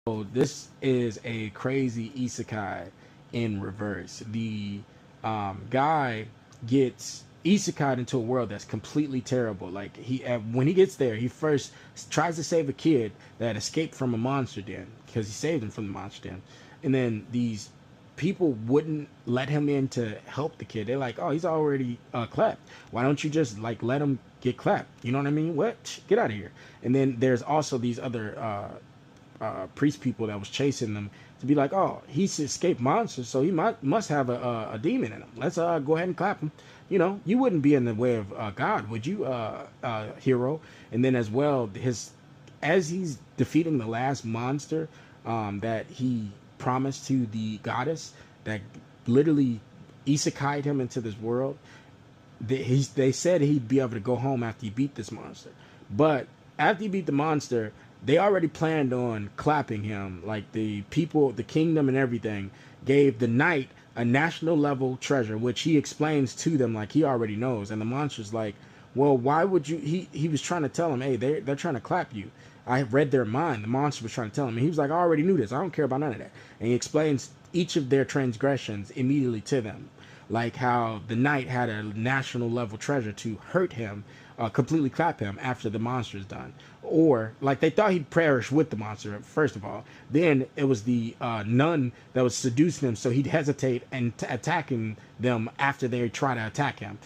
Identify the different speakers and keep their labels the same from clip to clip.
Speaker 1: So this is a crazy isekai in reverse. The guy gets isekai into a world that's completely terrible. Like when he gets there, he first tries to save a kid that escaped from a monster den because he saved him from the monster den, and then these people wouldn't let him in to help the kid. They're like, "Oh, he's already clapped. Why don't you just like let him get clapped?" You know what I mean? What? Get out of here. And then there's also these other priest people that was chasing them to be like, oh, he's escaped monsters, so he must have a demon in him. Let's go ahead and clap him. You know, you wouldn't be in the way of God, would you, hero? And then as well, as he's defeating the last monster that he promised to the goddess that literally isekai'd him into this world. They said he'd be able to go home after he beat this monster, but after he beat the monster, they already planned on clapping him. Like the people, the kingdom and everything gave the knight a national level treasure, which he explains to them like he already knows. And the monster's like, well, why would you? He was trying to tell him, hey, they're trying to clap you. I read their mind. The monster was trying to tell him. And he was like, I already knew this. I don't care about none of that. And he explains each of their transgressions immediately to them. Like how the knight had a national level treasure to hurt him, completely clap him after the monster's done. Or like they thought he'd perish with the monster, first of all. Then it was the nun that was seducing him, so he'd hesitate and attacking them after they try to attack him.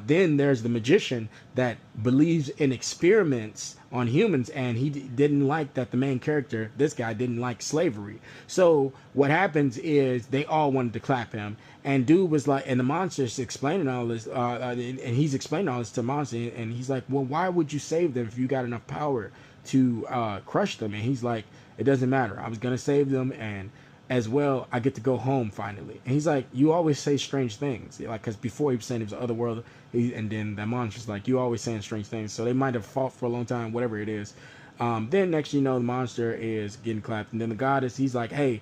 Speaker 1: Then there's the magician that believes in experiments on humans, and he didn't like that the main character, this guy, didn't like slavery. So what happens is they all wanted to clap him, and dude was like, and the monster's explaining all this, and he's explaining all this to monster, and he's like, well, why would you save them if you got enough power to crush them? And he's like, it doesn't matter. I was gonna save them, and as well, I get to go home finally. And he's like, you always say strange things, like, because before he was saying he was other world, and then that monster's like, you always saying strange things. So they might have fought for a long time, whatever it is. Then next you know, the monster is getting clapped, and then the goddess, he's like, hey,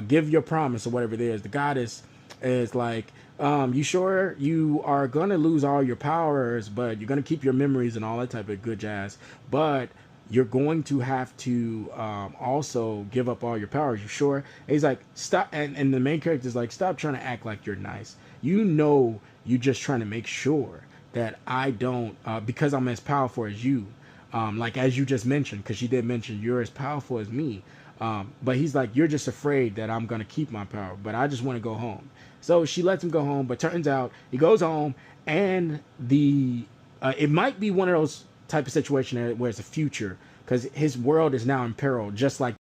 Speaker 1: give your promise or whatever it is. The goddess is like, you sure you are gonna lose all your powers, but you're gonna keep your memories and all that type of good jazz, but you're going to have to also give up all your powers. You sure? And he's like, stop. And the main character's like, stop trying to act like you're nice. You know, you're just trying to make sure that I don't, because I'm as powerful as you. Like as you just mentioned, because she did mention you're as powerful as me. But he's like, you're just afraid that I'm going to keep my power, but I just want to go home. So she lets him go home, but turns out he goes home, and it might be one of those type of situation where it's a future, because his world is now in peril, just like